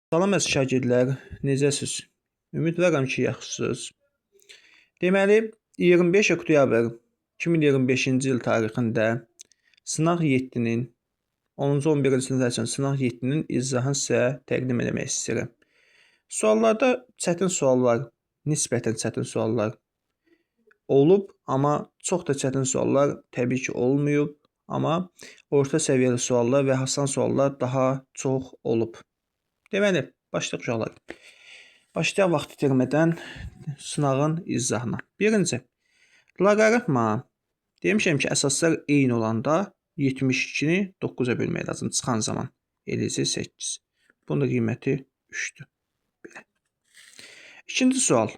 Salam əziz şagirdlər, necəsiz? Ümidvaram ki, yaxşısınız. Deməli, 25 oktyabr 2025-ci il tarixində sınaq 7-nin 10-cu 11-ci sinif üçün sınaq 7-nin izahını sizə təqdim etmək istəyirəm. Suallarda çətin suallar, nisbətən çətin suallar olub, amma çox da çətin suallar təbii ki, olmayıb, amma orta səviyyəli suallar və asan suallar daha çox olub. Deməli, başlayaq uşaqlar. Başlayaq vaxt itirmədən sınağın izahına. Birinci, loqaritma demişəm ki, əsaslar eyni olanda 72-ni 9-a bölmək lazım çıxan zaman. Eləcə 8. Bunun da qiyməti 3-dür. Belə. İkinci sual.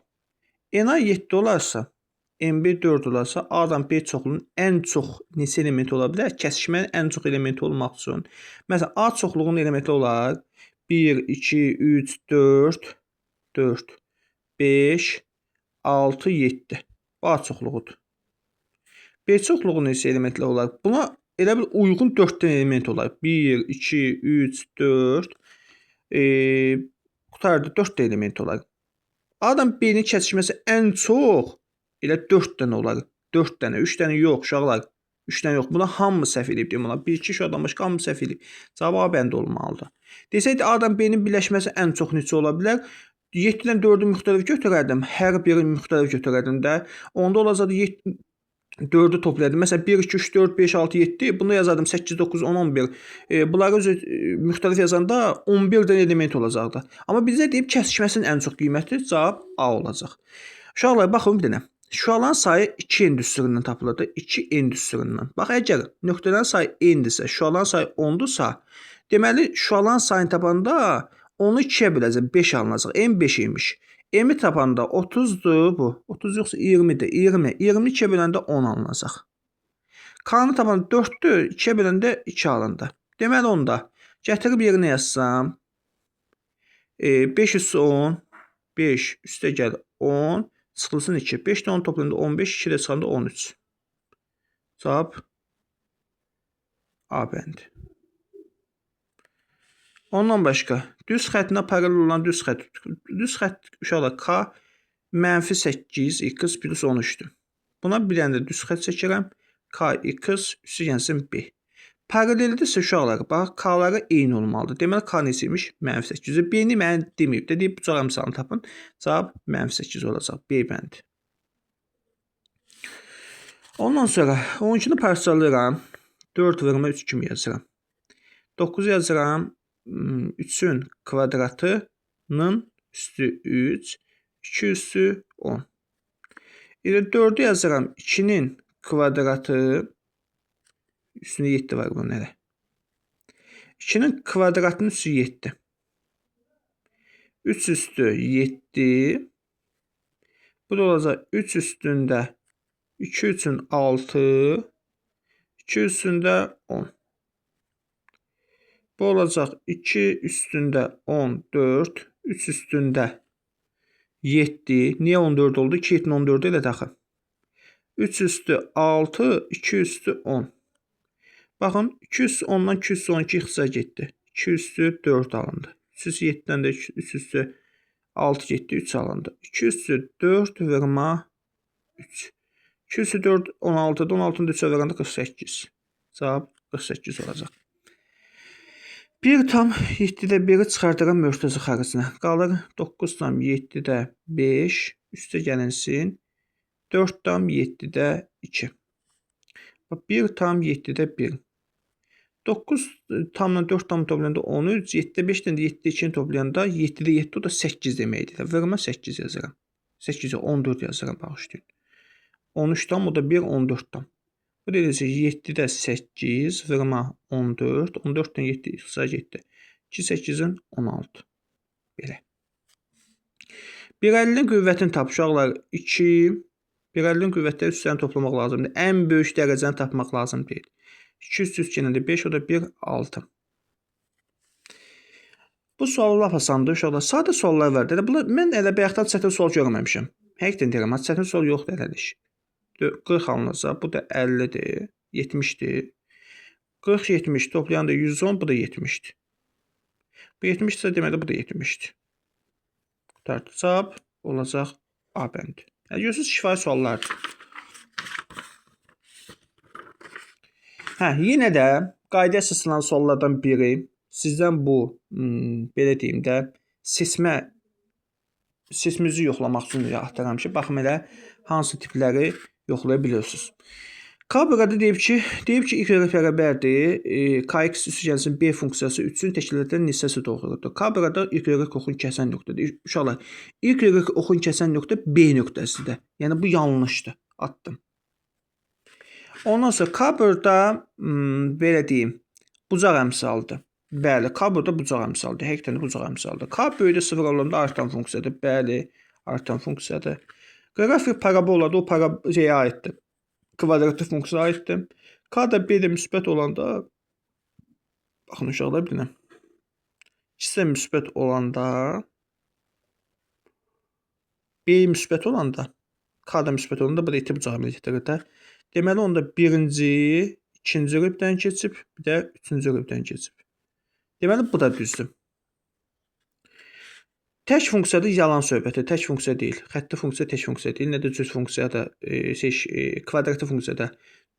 n-a 7 olarsa, n-1 4 olarsa, A-dan B çoxluğunun ən çox neçə elementi ola bilər? Kəsişmənin ən çox elementi olmaq üçün. Məsələn, A çoxluğunun elementi olar 1, 2, 3, 4, 5, 6, 7. Bu A çoxluğudur. B çoxluğu neçə elementlər olar? Buna elə bil uyğun 4 dənə element olar. 1, 2, 3, 4, qutardı 4 dənə element olar. A-dan B-nin kəsişməsi ən çox elə 4 dənə olar. 4 dənə, 3 dənə yox uşaqlar. 3 dənə yox. Buna hamı səhv eləyib deyim ona. 1-2 uşaqdan başqa hamı səhv eləyib. Cavab A bəndə olmalıdır. Desəydi A-dan B-nin birləşməsi ən çox neçə ola bilər? 7-dən 4-ü müxtəlif götürərdim. Hər birini müxtəlif götürərdim də. Onda olacaqdı 4-ü toplayardım. Məsələn 1, 2, 3, 4, 5, 6, 7. Bunu yazardım 8, 9, 10, 11. Bunları müxtəlif yazanda 11 dənə element olacaqdı. Amma bizə deyib kəsişməsinin ən çox qiyməti cavab A olacaq. Uşaqlar baxın bir dənə. Şüaların sayı 2n üstündən tapılırdı. 2n üstündən. Bax əgər nöqtələrin sayı n-dirsə, şüaların sayı 10-dursa, deməli şüaların sayını tapanda onu 2-yə böləcək, 5 alınacaq. n 5 imiş. M-i tapanda 30-dur bu. 30 yoxsa 20-dir. 20. 20-ni 2-yə böləndə 10 alınacaq. K-nı tapanda 4-dür. 2-yə böləndə 2 alındı. Deməli onda gətirib yerinə yazsam 5 üstü 10, 5 üstə gəl 10, çıxılsın 2. 5 də 10 toplayanda 15, 2 də çıxanda 13. Cavab A bəndi. Ondan başqa, düz xəttinə paralel olan düz xətt uşaqlar K -8 x plus 13-dür. Buna bir dənə də düz xətt çəkirəm. K x üstü gəlsin B. Paraleldirsə uşaqlar, bax K-ları eyni olmalıdır. Deməli K neçə imiş? -8. B-ni mənə deməyib də, deyib bu cavab misalını tapın. Cavab -8 olacaq. B bəndi. Ondan sonra 12-ni parçalayıram. 4 vurma 3 kimi yazıram. 9 yazıram. 3-ün kvadratının üstü 3, 2 üstü 10. 4-ü yazıram. 2-nin kvadratı üstündə 7 var bunun elə. 2-nin kvadratının üstü 7. 3 üstü 7. Bu da olacaq 3 üstündə 2 üçün 6, 2 üstündə 10. Bu olacaq 2 üstündə 14, 3 üstündə 7. Niyə 14 oldu? 2 7-ni 14 elə taxın. 3 üstü 6, 2 üstü 10. Baxın, 2 üstü 10-dan 2 üstü 12 ixtisar getdi. 2 üstü 4 alındı. 3 üstü 7-dən də 3 üstü 6 getdi, 3 alındı. 2 üstü 4 vurma 3. 2 üstü 4, 16'da 16'nı 3'ə vuranda 48. Cavab 48 olacaq. 1 tam 7-də 1-i çıxardıram mörtəzə xaricinə. Qalır 9 tam 7-də 5, üstə gəlinsin 4 tam 7-də 2. 1 tam 7-də 1. 9 tamla 4 tam toplayanda 13, 7-də 5-dən də 7-də 2-ni toplayanda 7-də 7 o da 8 deməkdir. Vurma 8 yazıram. 8-ə 14 yazıram, bağışlayın. 13 tam, o da 1, 14 tam. Bu da edəcək 7-də 8, vurma 14, 14-dən 7 ixtisar getdi. 2, 8-in 16. Belə. 150-nin qüvvətini tap uşaqlar 2, 150-nin qüvvətləri üstlərini toplamaq lazımdır. Ən böyük dərəcəni tapmaq lazım deyil. 2 üstü 3 gələndə 5, o da 1, 6. Bu sual lap asandır uşaqlar. Sadə suallar var. Mən elə bayaqdan çətin sual görməmişəm. Həqiqətən deyirəm, çətin sual yoxdur elədik. 40 alınacaq, bu da 50-dir, 70-dir. 40, 70 toplayanda 110, bu da 70-dir. Bu 70-dirsə deməli bu da 70-dir. Qurtardı. Cavab olacaq A bəndi. Görürsünüz kifayət suallardır. Yenə də qayda əsaslanan suallardan biri sizdən bu belə deyim də seçmimizi yoxlamaq üçün axtarıram ki, baxım elə hansı tipləri yoxlaya bilirsiniz. K burada deyib ki, y bərabərdir. Kx üstü B funksiyası 3-ün təşkilatların hissəsi doğrudur. K burada y oxun kəsən nöqtədir. Uşaqlar, y oxun kəsən nöqtə B nöqtəsidir. Yəni bu yanlışdır. Atdım. Ondan sonra K burada belə deyim, bucaq əmsaldır. Bəli, K burada bucaq əmsaldır. Həqiqətən də bucaq əmsaldır. K böyüdə 0 olanda artan funksiyadır. Bəli, artan funksiyadır. Qrafik parabolada o paraboliyə aiddir. Kvadratik funksiyaya aiddir. K da B-də müsbət olanda baxın uşaqlar bir dənə. İkisi də müsbət olanda B müsbət olanda K da müsbət olanda bu da iti bucaq əməliyyətdir də. Deməli onda birinci, ikinci rübdən keçib, bir də üçüncü rübdən keçib. Deməli bu da düzdür. Tək funksiyada yalan söhbəti, tək funksiya deyil. Xətti funksiya tək funksiya deyil, nə də cüt funksiyada, kvadratik funksiyada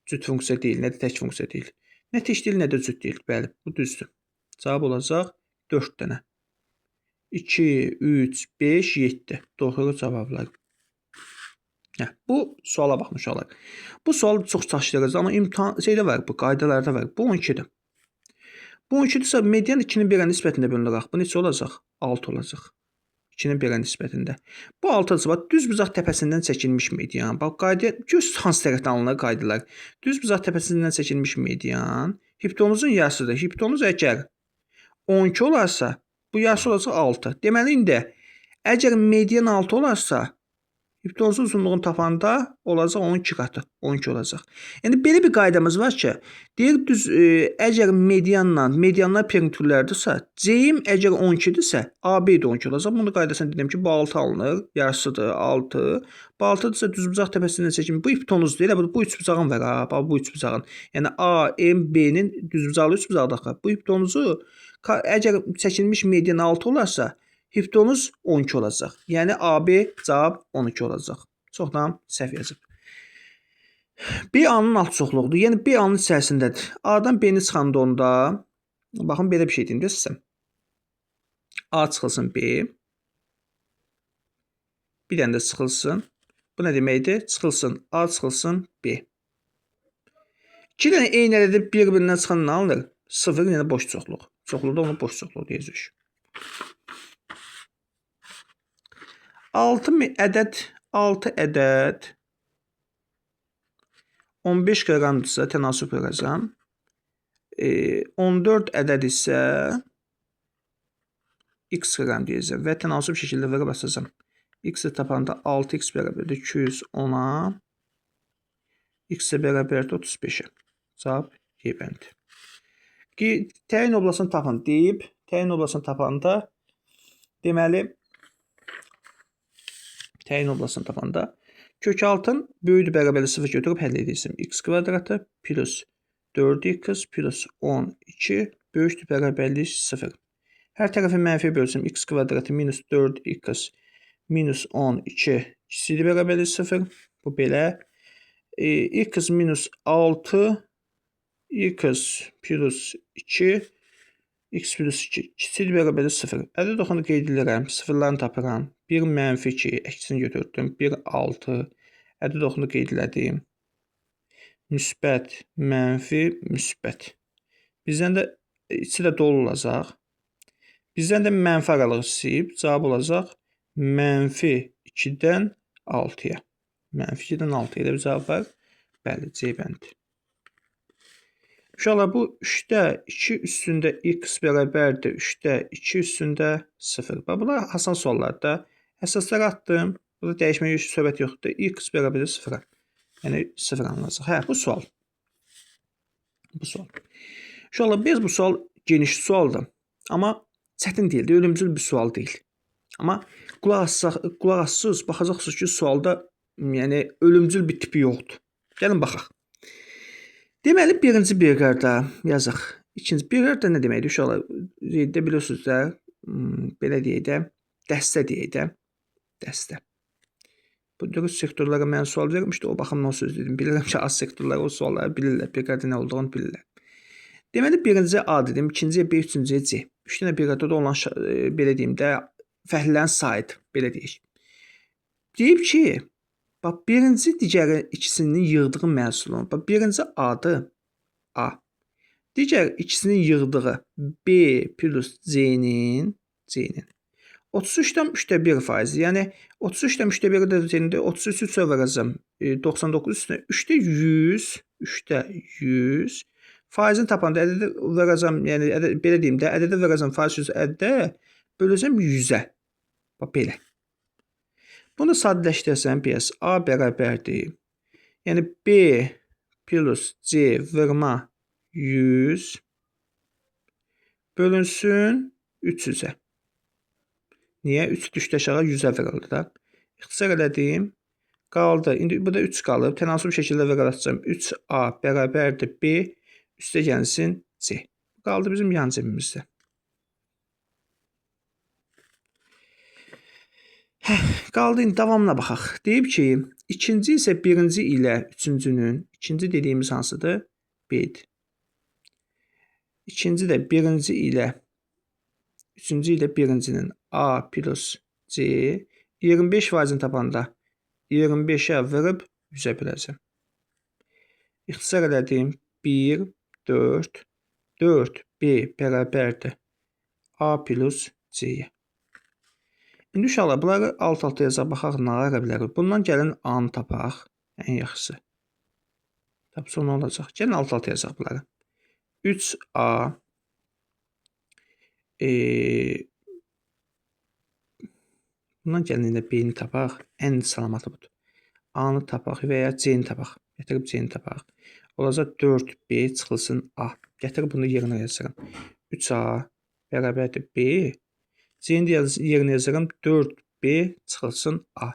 cüt funksiya deyil, nə də tək funksiya deyil. Nə tək deyil, nə də cüt deyil. Bəli, bu düzdür. Cavab olacaq 4 dənə. 2, 3, 5, 7. Doğru cavablar. Bu suala baxın uşaqlar. Bu sual çox çaşdırıcı, amma imtahan var, bu qaydalarda var. Bu 12-dir. Bu 12-dirsə median 2-nin birə nisbətində bölünür. Bu neçə olacaq? 6 olacaq. 2-nin birə nisbətində. Bu 6-cı bax düz bucaq təpəsindən çəkilmiş median. Bax qayda göz hansı tərəfdən alınır qaydalar. Düz bucaq təpəsindən çəkilmiş median hipotenuzun yarısıdır. Hipotenuz əgər 12 olarsa, bu yarısı olacaq 6. Deməli indi əgər median 6 olarsa, hipotenuzun uzunluğunu tapanda olacaq 12 qatı, 12 olacaq. Yəni belə bir qaydamız var ki, deyir düz əgər medianlar perimetrlərdirsə, C-im əgər 12-dirsə, AB də 12 olacaq. Bunun qaydasını dedim ki, bu 6 alınır, yarısıdır 6. Bu 6-dırsa düzbucaq təpəsindən çəkilmiş. Bu hipotenuzdur. Elə bu üçbucağın var ha, bax bu üçbucağın. Yəni A, M, B-nin düzbucaqlı üçbucaqdır axı. Bu hipotenuzu əgər çəkilmiş median 6 olarsa, hipotenuz 12 olacaq. Yəni AB cavab 12 olacaq. Çoxdan səhv yazıb. B A-nın alt çoxluğudur. Yəni B A-nın içərisindədir. A-dan B-ni çıxanda onda baxın belə bir şey deyim də sizə. A çıxılsın B. Bir dənə də çıxılsın. Bu nə deməkdir? Çıxılsın A, çıxılsın B. 2 dənə eyni ədədə bir-birindən çıxan nə alınır? 0, yəni boş çoxluq. Çoxluqda onu boş çoxluq deyəcək. 6 ədəd 15 kqdırsa tənasüb edəcəm. 14 ədəd isə x kq deyəcəm və tənasüb şəkildə verə basacağam. X-i tapanda 6x bərabərdir 210-a, x-i bərabərdir 35-ə. Cavab Y bəndi. Təyin oblasını tapın deyib, təyin oblasını tapanda deməli təyin oblasını tapanda kök altın böyüdür bərabərli 0 götürüb həll edirsən. X kvadratı plus 4x plus 12 böyüdür bərabərli 0. Hər tərəfi mənfi bölsəm x kvadratı minus 4x minus 12 ikisi bərabərli 0. Bu belə. X minus 6 x plus 2 x plus 2 ikisi bərabərli 0. Ədəd oxunu qeyd edirəm. Sıfırlarını tapıram. 1 mənfi 2 əksini götürdüm. 1 6 ədəd oxunu qeyd elədim. Müsbət, mənfi, müsbət. Bizdən də içi də dolu olacaq. Bizdən də mənfi aralığı istəyib. Cavab olacaq mənfi 2-dən 6-ya. Mənfi 2-dən 6-ya da bir cavab var. Bəli, C bəndi. Uşaqlar bu 3-də 2 üstündə x bərabərdir 3-də 2 üstündə 0. Bunlar asan suallarda. Əsaslar atdım. Burada dəyişməyə söhbət yoxdur. X bərabərdir 0-a. Yəni 0 alınacaq. Bu sual. Bu sual. Uşaqlar biz bu sual geniş sualdır. Amma çətin deyil. Ölümcül bir sual deyil. Amma qulaq assız baxacaqsınız ki, sualda yəni ölümcül bir tipi yoxdur. Gəlin baxaq. Deməli, birinci briqada yazıq. İkinci, bir ərdə nə deməkdir uşaqlar? Də bilirsiniz də, belə deyək də, dəstə deyək də, dəstə. Bu dürüst sektorlara mən sual vermişdi, o baxımdan söz dedim. Bilirəm ki, az sektorlar o sualları bilirlər, bir ərdə nə olduğunu bilirlər. Deməli, birinciyə A dedim, ikinciyə B, üçüncüyə C. 3 dənə bir ərdədə olan, belə deyim də, fəhlələrin sayıdır, belə deyək. Deyib ki, bax, birinci digəri ikisinin yığdığı məhsulun, bax, birinci A-dır, A. Digər ikisinin yığdığı B plus C-nin 33,1%. Yəni 33,1%-dir. 33-ü üstə verəcəm. 99 üstə 3-də 100, 3-də 100. Faizini tapanda ədədə verəcəm, yəni belə deyim də, ədədə verəcəm faiz sözü ədədə böləcəm 100-ə. Bax belə. Bunu sadələşdirsəm, PS A bərabərdir. Yəni B plus C vurma 100 bölünsün 300-ə. Niyə? 3 düşdü aşağı 100-ə verildi də. İxtisar elədim. Qaldı. İndi burada 3 qalıb. Tənasıb şəkildə verəcəm. 3A bərabərdir B üstə gəlsin C. Qaldı bizim yan cibimizdə. Qaldı indi davamına baxaq. Deyib ki, ikinci isə birinci ilə üçüncünün, ikinci dediyimiz hansıdır? B-dir. İkinci də birinci ilə üçüncü ilə birincinin A plus C 25%-ni tapanda 25-ə vurub 100-ə böləcəm. İxtisar elədim. 1, 4, 4B bərabərdir A plus C-yə. İndi uşaqlar, bunları alt-alta yazaq, baxaq, nə ara bilərik. Bundan gəlin A-nı tapaq, ən yaxşısı. Tapsa nə olacaq? Gəlin alt-alta yazaq bunları. 3A bundan gəlin də B-ni tapaq. Ən salamatı budur. A-nı tapaq və ya C-ni tapaq. Gətirib C-ni tapaq. Olacaq 4B çıxılsın A. Gətirib bunu yerinə yazıram. 3A bərabərdir B. C-ni yerinə yazıram. 4B çıxılsın A.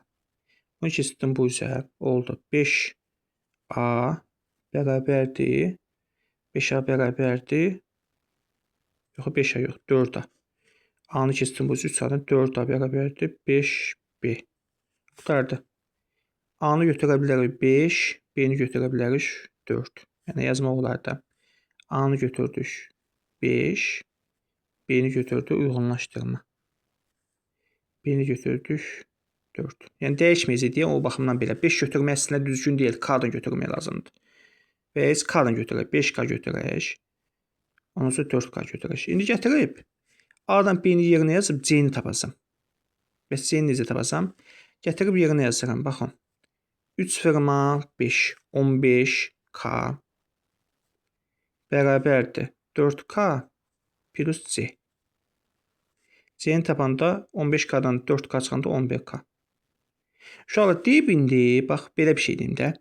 Bunu keçirdim bu üzə. Oldu. 5A bərabərdir. 5A bərabərdir. Yox, 5A yox. 4A. A-nı keçirdim bu üzə. 3A-dan 4A bərabərdir. 5B. Qutardı. A-nı götürə bilərik 5. B-ni götürə bilərik 4. Yəni yazmaq olar da. A-nı götürdük 5. B-ni götürdük uyğunlaşdırma. B-ni götürdük 4. Yəni dəyişməyəcək deyə o baxımdan belə. 5 götürmək əslində düzgün deyil. K-dan götürmək lazımdır. Və heç K-dan götürək. 5K götürək. Ondan sonra 4K götürək. İndi gətirib A-dan B-ni yerinə yazıb C-ni tapacam. Bəs C-ni necə tapacam? Gətirib yerinə yazıram. Baxın. 3 vurma 5. 15K bərabərdir 4K plus C. C-ni tapanda 15K-dan 4K çıxanda 11K. Uşaqlar, deyib indi, bax, belə bir şey deyim də.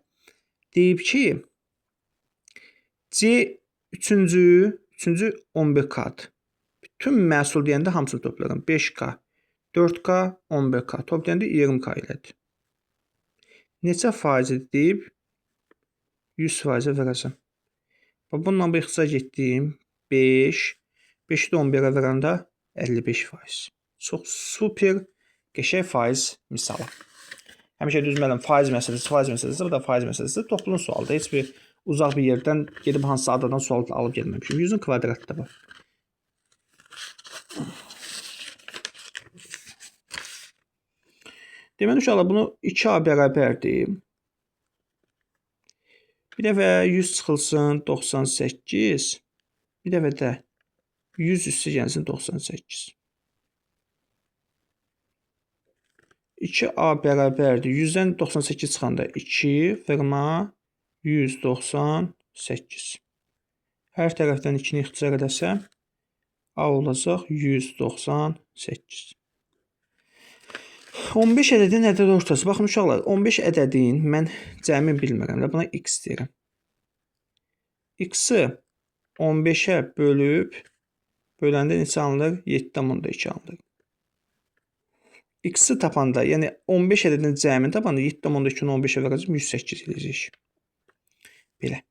Deyib ki, C üçüncü 11K-dır. Bütün məhsul deyəndə hamısını toplayıram. 5K, 4K, 11K. Toplayanda 20K elədir. Neçə faizidir deyib 100%-ə verəcəm. Bununla bu ixtisar getdiyim 5, 5-i də 11-ə verəndə 55%. Çox super qəşəng faiz misalı. Həmişə düzmələm, faiz məsələsi, bu da faiz məsələsi. Toplum sualıdır. Heç bir uzaq bir yerdən gedib hansısa adadan sual alıb gəlməmişim. 100-ün kvadratda bu. Deməli, uşaqlar, bunu 2A bərabərdir. Bir dəfə 100 çıxılsın 98. Bir dəfə də 100 üstə gəlsin 98. 2A bərabərdir. 100-dən 98 çıxanda 2 vurma 198. Hər tərəfdən 2-ni ixtisar edəsəm A olacaq 198. 15 ədədin ədəd ortası. Baxın uşaqlar, 15 ədədin mən cəmi bilmirəm. Buna x deyirəm. X-i 15-ə bölüb böləndə neçə alınır? 7,2 alınır. X-i tapanda, yəni 15 ədədin cəmini tapanda 7,2-ni 15-ə verəcəm 108 eləyəcək. Belə.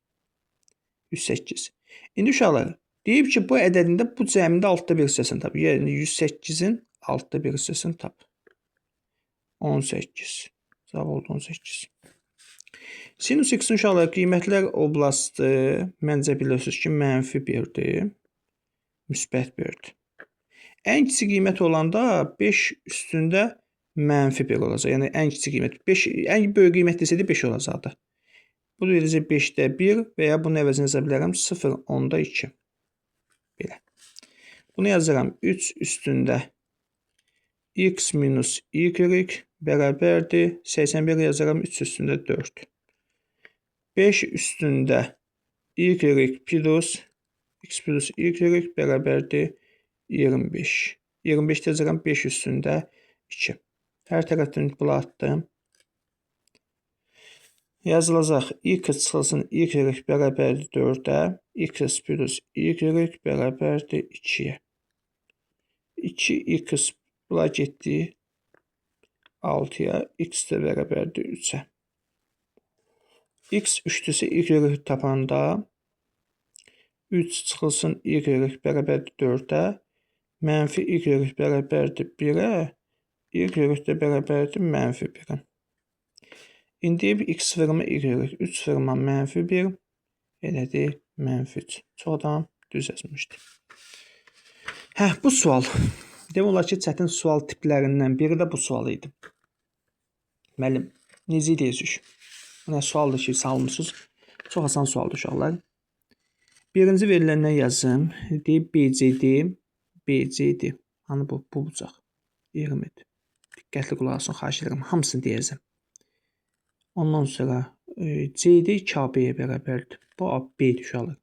108. İndi uşaqlar, Deyib ki, bu ədədində bu cəmində altda bir hissəsini tap. Yəni 108-in altda bir hissəsini tap. 18. Cavab oldu 18. Sinus x-in uşaqlar qiymətlər oblasti məncə bilirsiniz ki, -1-dir, müsbət 1-dir. Ən kiçik qiymət olanda 5 üstündə -1 olacaq. Yəni ən kiçik qiymət 5, ən böyük qiymət desəydi 5 olacaqdı. Bu deyəcək 5-də 1 və ya bunun əvəzinə yaza bilərəm 0,2. Belə. Bunu yazıram 3 üstündə x minus y bərabərdir. 81 yazaram 3 üstündə 4. 5 üstündə y plus x plus y bərabərdir 25. 25 yazaram 5 üstündə 2. Hər tərəfdən bula atdım. Yazılacaq x çıxılsın y bərabərdir 4-ə, x plus y bərabərdir 2-yə. 2x bula getdi 6-ya, x də bərabərdir 3-ə. X 3-dürsə y tapanda 3 çıxılsın y bərabərdir 4-ə, mənfi y bərabərdir 1-ə, y də bərabərdir -1-ə. İndi x vurma y, 3 vurma -1, elədir -3. Çoxdan düz yazmışdım. Bu sual. Demək olar ki, çətin sual tiplərindən biri də bu sual idi. Müəllim, necə edəcək? Bu nə sualdır ki, salmısınız? Çox asan sualdır uşaqlar. Birinci veriləndən yazım. Deyib BC-dir. Hani bu bucaq. 20-dir. Diqqətli qulaq asın, xahiş edirəm. Hamısını deyəcəm. Ondan sonra CD 2AB-yə bərabərdir. Bu B-dir uşaqlar.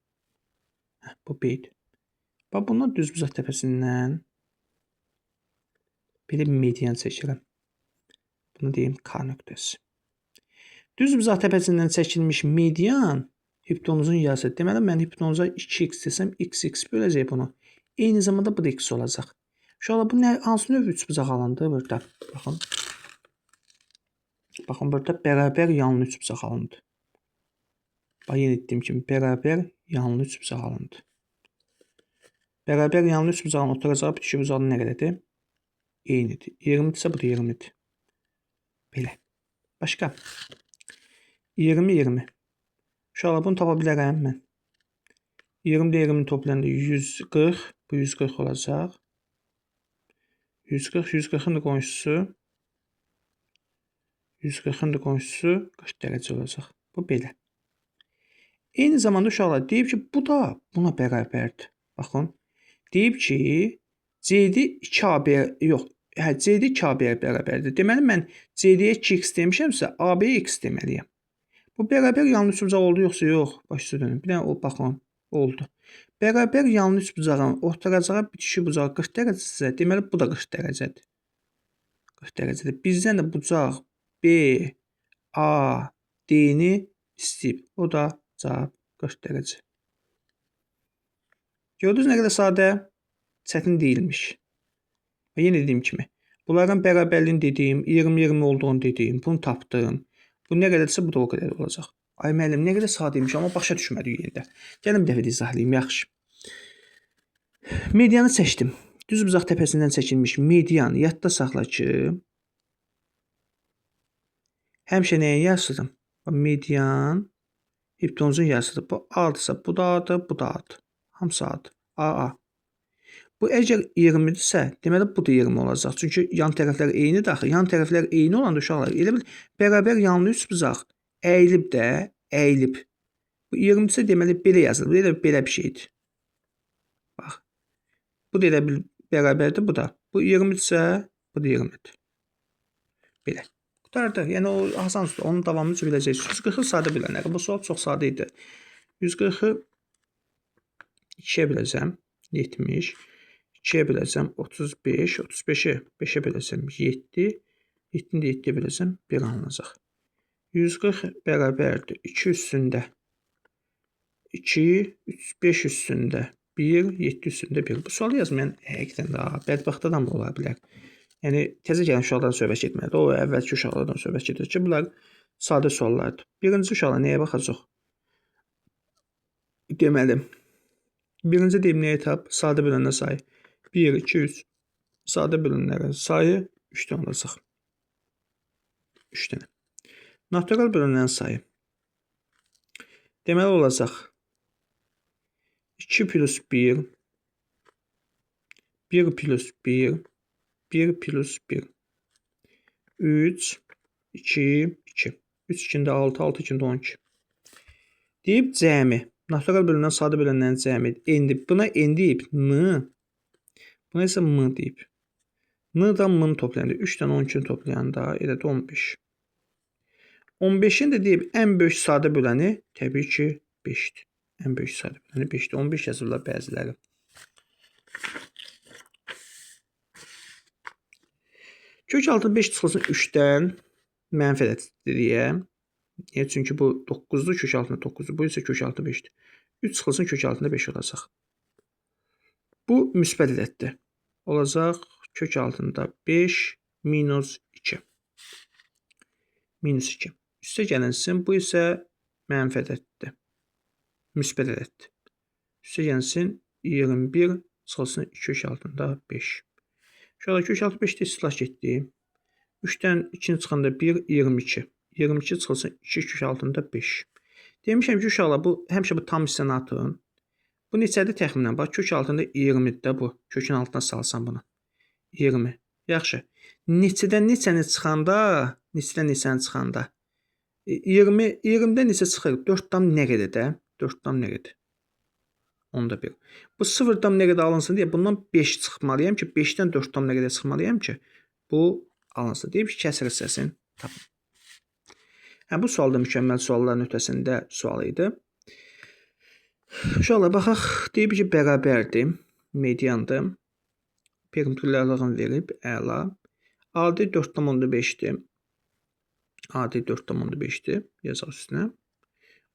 Bu B-dir. Bax, bundan düzbucaq təpəsindən belə bir median çəkirəm. Bunu deyim K nöqtəsi. Düzbucaq təpəsindən çəkilmiş median hipotenuzun yarısıdır. Deməli, mən hipotenuza 2x desəm, x böləcək bunu. Eyni zamanda bu da x olacaq. Uşaqlar, bu hansı növ üçbucaq alındı burada? Baxın. Baxın, burada bərabər yanlı üçbucaq alındı. Bax, yenə etdiyim kimi, bərabər yanlı üçbucaq alındı. Bərabər yanlı üçbucağın oturacağı bitişik bucağın nə qədərdir? Eynidir. 20-dirsə, bu da 20-dir. Belə. Başqa? 20. Uşaqlar, bunu tapa bilərəm mən. 20 ilə 20-ni toplayanda 140. Bu 140 olacaq. 140-140-ın da qonşusu 40 dərəcə olacaq. Bu belə. Eyni zamanda uşaqlar deyib ki, bu da buna bərabərdir. Baxın. Deyib ki, CD 2AB-yə, yox, CD 2AB-yə bərabərdir. Deməli, mən CD-yə 2x demişəmsə, AB-yə x deməliyəm. Bu bərabər yanlı üçbucaq oldu, yoxsa yox? Başa dönün. Bir dənə baxın, oldu. Bərabər yanlı üçbucağın oturacağı bitişik bucağı 40 dərəcədirsə, deməli, bu da 40 dərəcədir. 40 dərəcədir. Bizdən də bucaq B, A, D-ni istəyib. O da cavab 40 dərəcə. Gördünüz nə qədər sadə, çətin deyilmiş. Və yenə dediyim kimi, bunların bərabərliyini dediyim, 20-20 olduğunu dediyim, bunu tapdım. Bu nə qədərdirsə, bu da o qədər olacaq. Ay müəllim, nə qədər sadəymiş, amma başa düşmədik yerində. Gəlin bir dəfə də izahlayayım, yaxşı. Medianı seçdim. Düzbucaq təpəsindən çəkilmiş median yadda saxla ki, həmişə nəyin yarısıdır? Median hipotenuzun yarısıdır. Bu A-dırsa, bu da A-dır, bu da A-dır. Hamısı A-dır. A. Bu əgər 20-dirsə, deməli bu da 20 olacaq. Çünki yan tərəflər eynidir axı. Yan tərəflər eyni olanda uşaqlar, elə bil bərabər yanlı üçbucaq əyilib də, əyilib. Bu 20-dirsə, deməli belə yazılır. Bu elə belə bir şeydir. Bax. Bu da elə bil bərabərdir, bu da. Bu 20-dirsə, bu da 20-dir. Belə. Qutardı. Yəni o asandır. Onun davamını biləcəksiniz. 140-ı sadə bilənlər. Bu sual çox sadə idi. 140-ı 2-yə biləcəm 70. 2-yə biləcəm 35, 35-i 5-ə biləcəm 7, 7-ni də 7-yə biləcəm 1 alınacaq. 140 bərabərdir 2 üstündə 2, 5 üstündə 1, 7 üstündə 1. Bu sualı yazmayan həqiqətən də bədbəxt adam ola bilər. Yəni, təzə gələn uşaqlardan söhbət getməlidir. O, əvvəlki uşaqlardan söhbət gedir ki, bunlar sadə suallardır. Birinci uşaqlar nəyə baxacaq? Deməli, Birinci deyim nəyi tap? Sadə bölənlər sayı. 1, 2, 3. Sadə bölənlərin sayı 3 dənə olacaq. 3 dənə. Natural bölənlərin sayı. Deməli olacaq 2 plus 1, 1 plus 1, 1 plus 1. 3, 2, 2. 3 2-də 6, 6 2-də 12. Deyib cəmi. Natural bölünən sadə bölünlərin cəmi. Endi buna n deyib n. Buna isə m deyib. N-dan m-ni toplayanda 3 dənə 12-ni toplayanda elə də 15. 15-in də deyib ən böyük sadə böləni təbii ki 5-dir. Ən böyük sadə böləni 5-dir. 15 yazırlar bəziləri. Kök altı 5 çıxılsın 3-dən mənfi ədəddirəyə. Çünki bu 9-dur, kök altında 9-dur. Bu isə kök altı 5-dir. 3 çıxılsın kök altında 5 olacaq. Bu müsbət ədəddir. Olacaq kök altında 5 minus 2. Minus 2. Üstə gəlinsin. Bu isə mənfi ədəddir. Müsbət ədəddir. Üstə gəlinsin 21 çıxılsın kök altında 5. Şurada kök altı 5-də istilah getdi. 3-dən 2-ni çıxanda 1, 22. 22 çıxılsın 2 kök altında 5. Demişəm ki, uşaqlar, bu həmişə bu tam hissəni atın. Bu neçədir təxminən? Bax, kök altında 20-dir də bu. Kökün altına salsan bunu. 20. Yaxşı. Neçədən neçəni çıxanda, 20-dən neçə çıxır? 4 dam nə qədər də? 4 dam nə qədər? Onda 1. Bu 0 dam nə qədər alınsın deyə bundan 5 çıxmalıyam ki, 5-dən 4 dam nə qədər çıxmalıyam ki, bu alınsın. Deyib ki, kəsr hissəsini tapın. Bu sual da mükəmməl sualların ötəsində sual idi. Uşaqlar, baxaq, deyib ki, bərabərdir, mediandır. Perimetrlərlərini verib, əla. Adi 4,5-dir. Adi 4,5-dir, yazaq üstünə.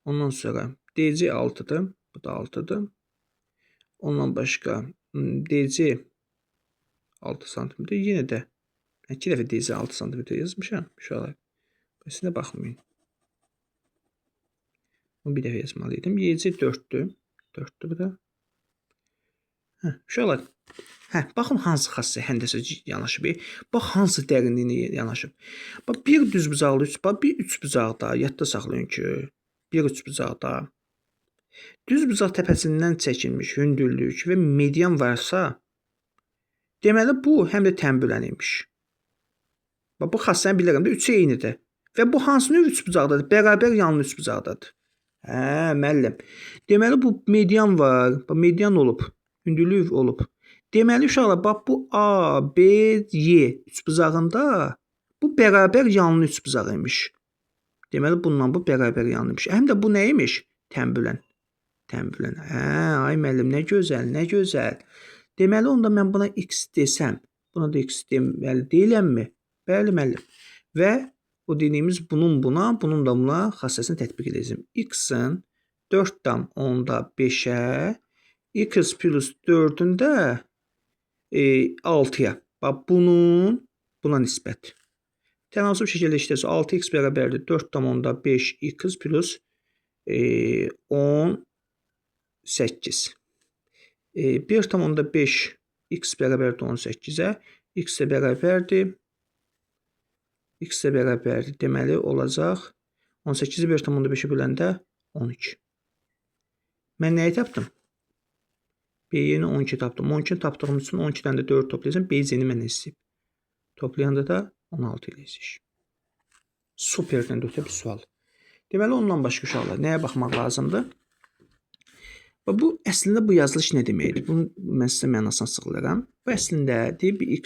Ondan sonra DC 6-dır, bu da 6-dır. Ondan başqa DC 6 cm, yenə də 2 dəfə DC 6 cm yazmışam, uşaqlar. Bəsinə baxmayın. Bunu bir dəfə yazmalıydım. YC 4-dür. 4-dür bu da. Uşaqlar, baxın hansı xassəyə həndəsə yanaşıb. Bax, hansı dərinliyinə yanaşıb. Bax, bir düzbucaqlı bir üçbucaqda, yadda saxlayın ki, bir üçbucaqda düzbucaq təpəsindən çəkilmiş hündürlük və median varsa, deməli bu həm də tənbülən imiş. Bax, bu xassəni bilirəm də, üçü eynidir. Və bu hansı növ üçbucaqdadır? Bərabər yanlı üçbucaqdadır. Müəllim. Deməli, bu median var. Bax, median olub. Hündürlük olub. Deməli, uşaqlar, bax, bu A, B, Y üçbucağında bu bərabər yanlı üçbucaq imiş. Deməli, bununla bu bərabər yanlı imiş. Həm də bu nə imiş? Tənbülən. Tənbülən. Ay müəllim, nə gözəl, nə gözəl. Deməli, onda mən buna X desəm, buna da X deməli deyiləmmi? Bəli, müəllim. Və o dediyimiz bunun buna, bunun da buna xassəsini tətbiq edəcəm. X-in 4,5-ə, X plus 4-ün də 6-ya. Bax, bunun buna nisbət. Tənasıb şəkildə işləsə 6x bərabərdir 4,5x plus 18. 1,5 x bərabərdir 18-ə. X də bərabərdir. X də bərabərdir. Deməli, olacaq 18-i 1,5-ə böləndə 12. Mən nəyi tapdım? B-yeni 12 tapdım. 12 tapdığım üçün 12-dən də 4 toplayacağım. B-yeni mənə istəyib. Toplayanda da 16 eləyəcək. Superdən də ötə bir sual. Deməli, ondan başqa uşaqlar nəyə baxmaq lazımdır? Bu, əslində bu yazılış nə deməkdir? Bunu mən sizə mənasını açıqlayıram. Bu, əslində deyib x,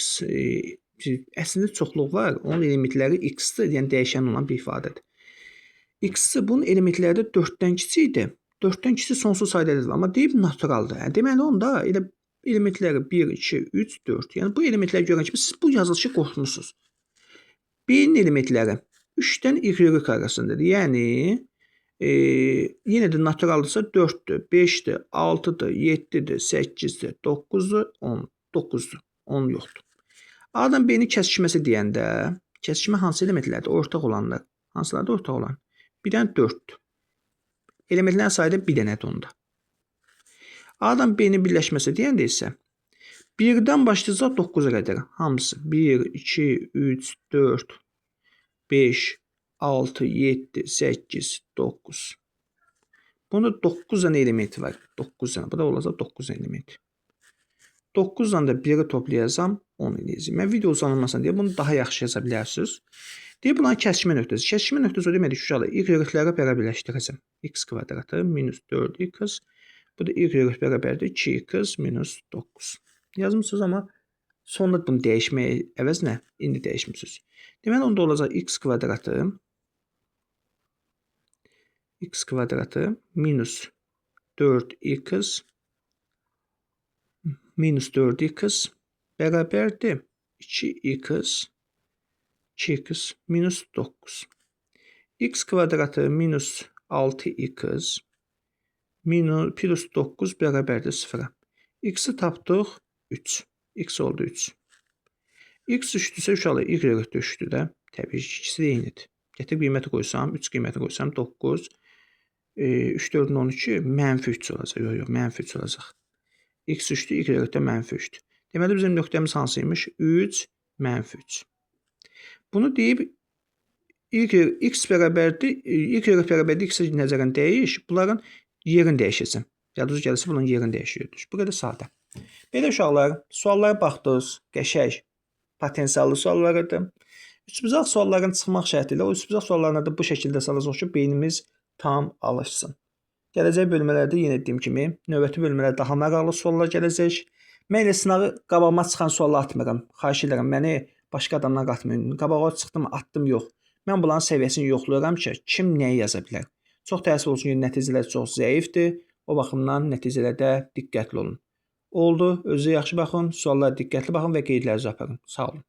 əslində çoxluq var. Onun elementləri x-dir, yəni dəyişən olan bir ifadədir. X-i bunun elementləri 4-dən kiçikdir. 4-dən kiçik sonsuz saydadır, amma deyib naturaldır. Deməli, onda elə elementləri 1, 2, 3, 4. Yəni, bu elementləri görən kimi siz bu yazılışı qorxmusunuz. B-nin elementləri 3-dən y arasındadır. Yəni, yenə də naturaldırsa 4-dür, 5-dir, 6-dır, 7-dir, 8-dir, 9-dur, 10. 9-dur, 10 yoxdur. A-dan B-ni kəsişməsi deyəndə, kəsişmə hansı elementlərdir? Ortaq olanlar. Hansılarda ortaq olan? 1-dən 4-dür. Elementlərin sayı da bir dənədir onda. A-dan B-nin birləşməsi deyəndə isə 1-dən başlayacaq 9-a qədər. Hamısı 1, 2, 3, 4, 5, 6, 7, 8, 9. Bunda 9 dənə elementi var. 9 dənə. Bu da olacaq 9 element. 9-dan da 1-i toplayacağam, 10 eləyəcəm. Mən video uzanılmasın deyə bunu daha yaxşı yaza bilərsiniz. Deyir, bunların kəsişmə nöqtəsi. Kəsişmə nöqtəsi o deməkdir ki, uşaqlar, y-ləri bərabərləşdirəcəm. X kvadratı minus 4x. Bu da y bərabərdir 2x minus 9. Yazmışsınız, amma sonra bunu dəyişməyə əvəzinə indi dəyişmişsiniz. Deməli, onda olacaq x kvadratı minus 4x minus 4x bərabərdir 2x minus 9. X kvadratı minus 6x minus plus 9 bərabərdir 0-a. X-i tapdıq 3. X oldu 3. X düşdüsə uşaqlar y düşdü də. Təbii ki, ikisi də eynidir. Gətirib qiyməti qoysam, 3 qiyməti qoysam 9. 3, 4-ün 12 mənfi 3 olacaq. Yox, mənfi 3 olacaq. X düşdü, y də mənfi 3'dür. Deməli, bizim nöqtəmiz hansıymış? 3, mənfi 3. Bunu deyib, x bərabərdir, y bərabərdir, x-i nəzərən dəyiş, bunların yerini dəyişəcəm. Yadınıza gəlirsə, bunun yerini dəyişiyordur. Bu qədər sadə. Belə uşaqlar, suallara baxdınız, qəşəng, potensiallı suallar idi. Üçbucaq sualların çıxmaq şərti ilə o üçbucaq suallarına da bu şəkildə salacaq ki, beynimiz tam alışsın. Gələcək bölmələrdə yenə dediyim kimi, növbəti bölmələrdə daha maraqlı suallar gələcək. Mən elə sınağı qabağıma çıxan suallar atmıram. Xahiş edirəm, məni başqa adamdan qatmayın. Qabağa çıxdım, attım, yox. Mən bunların səviyyəsini yoxlayıram ki, kim nəyi yaza bilər. Çox təəssüf olsun ki, nəticələr çox zəifdir. O baxımdan nəticələrdə diqqətli olun. Oldu, özünüzə yaxşı baxın, suallara diqqətli baxın və qeydlərinizi aparın. Sağ olun.